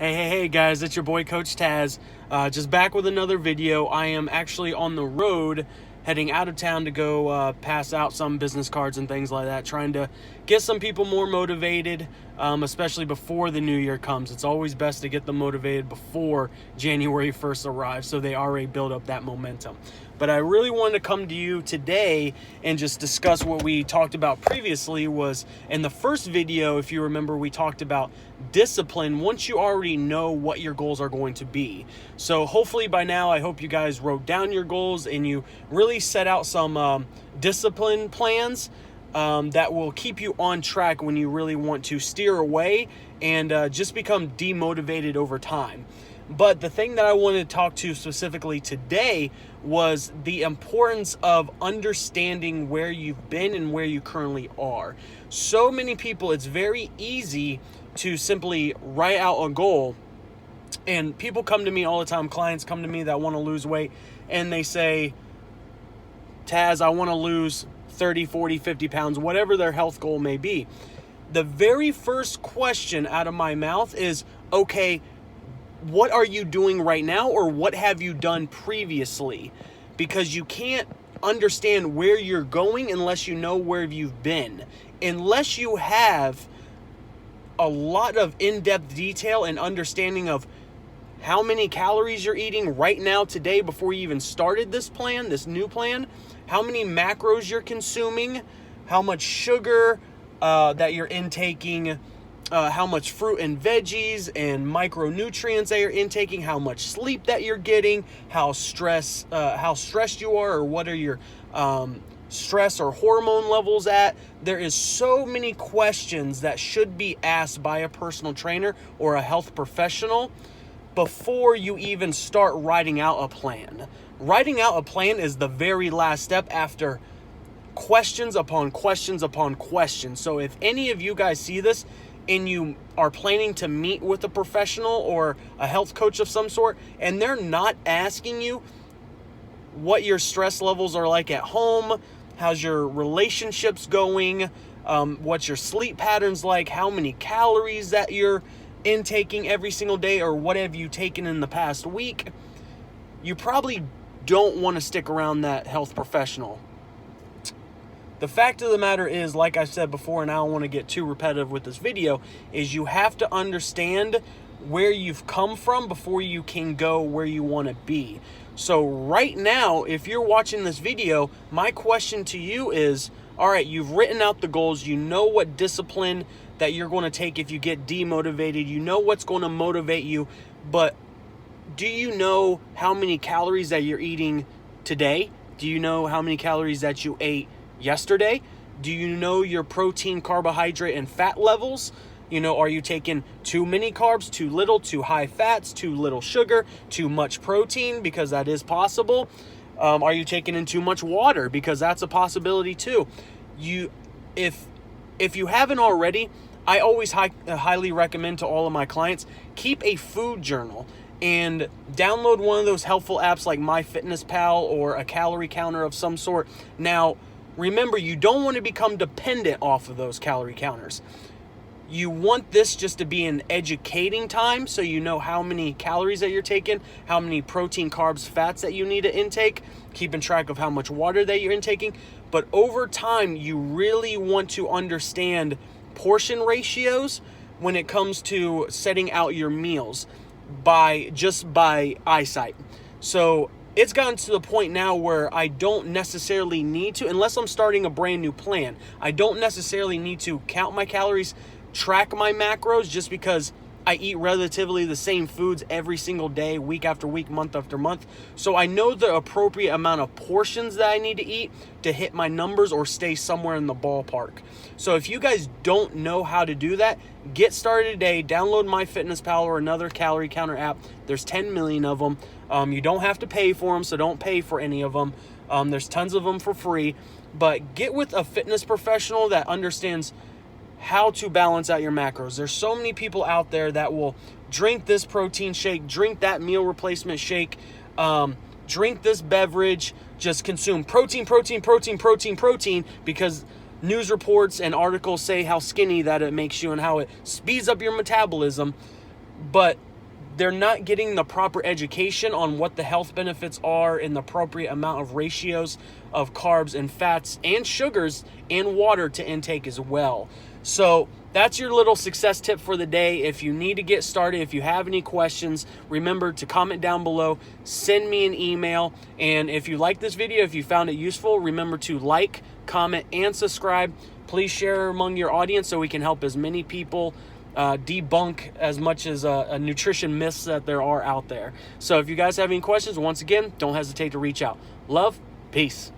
Hey guys, it's your boy Coach Taz. Just back with another video. I am actually on the road heading out of town to go pass out some business cards and things like that, trying to get some people more motivated, especially before the new year comes. It's always best to get them motivated before January 1st arrives so they already build up that momentum. But I really wanted to come to you today and just discuss what we talked about previously. Was in the first video, if you remember, we talked about discipline once you already know what your goals are going to be. So hopefully by now, I hope you guys wrote down your goals and you really set out some discipline plans that will keep you on track when you really want to steer away and just become demotivated over time. But the thing that I wanted to talk to specifically today was the importance of understanding where you've been and where you currently are. So many people, it's very easy to simply write out a goal. And people come to me all the time, clients come to me that want to lose weight, and they say, Taz, I want to lose 30, 40, 50 pounds, whatever their health goal may be. The very first question out of my mouth is, okay, what are you doing right now, or what have you done previously? Because you can't understand where you're going unless you know where you've been. Unless you have a lot of in-depth detail and understanding of how many calories you're eating right now today before you even started this plan, this new plan, how many macros you're consuming, how much sugar that you're intaking, how much fruit and veggies and micronutrients that you're intaking, how much sleep that you're getting, how stressed you are, or what are your stress or hormone levels at. There is so many questions that should be asked by a personal trainer or a health professional before you even start writing out a plan. Writing out a plan is the very last step after questions upon questions upon questions. So if any of you guys see this and you are planning to meet with a professional or a health coach of some sort, and they're not asking you what your stress levels are like at home, how's your relationships going, what's your sleep patterns like, how many calories that you're intaking every single day, or what have you taken in the past week, you probably don't want to stick around that health professional. The fact of the matter is, like I said before, and I don't want to get too repetitive with this video, is you have to understand where you've come from before you can go where you want to be. So right now, if you're watching this video, my question to you is, all right, you've written out the goals, you know what discipline that you're going to take if you get demotivated, you know what's going to motivate you, but do you know how many calories that you're eating today? Do you know how many calories that you ate yesterday? Do you know your protein, carbohydrate, and fat levels? You know, are you taking too many carbs, too little, too high fats, too little sugar, too much protein? Because that is possible. Are you taking in too much water? Because that's a possibility too. If you haven't already, I always highly recommend to all of my clients, keep a food journal and download one of those helpful apps like MyFitnessPal or a calorie counter of some sort. Now, remember, you don't want to become dependent off of those calorie counters. You want this just to be an educating time, so you know how many calories that you're taking, how many protein, carbs, fats that you need to intake, keeping track of how much water that you're intaking. But over time, you really want to understand portion ratios when it comes to setting out your meals by eyesight. So it's gotten to the point now where I don't necessarily need to, unless I'm starting a brand new plan, I don't necessarily need to count my calories, track my macros, just because I eat relatively the same foods every single day, week after week, month after month. So I know the appropriate amount of portions that I need to eat to hit my numbers or stay somewhere in the ballpark. So if you guys don't know how to do that, get started today. Download MyFitnessPal or another calorie counter app. There's 10 million of them. You don't have to pay for them, so don't pay for any of them. There's tons of them for free. But get with a fitness professional that understands how to balance out your macros. There's so many people out there that will drink this protein shake, drink that meal replacement shake, drink this beverage, just consume protein because news reports and articles say how skinny that it makes you and how it speeds up your metabolism. But they're not getting the proper education on what the health benefits are and the appropriate amount of ratios of carbs and fats and sugars and water to intake as well. So that's your little success tip for the day. If you need to get started, if you have any questions, remember to comment down below, send me an email. And if you like this video, if you found it useful, remember to like, comment, and subscribe. Please share among your audience so we can help as many people debunk as much as a nutrition myths that there are out there. So if you guys have any questions, once again, don't hesitate to reach out. Love, peace.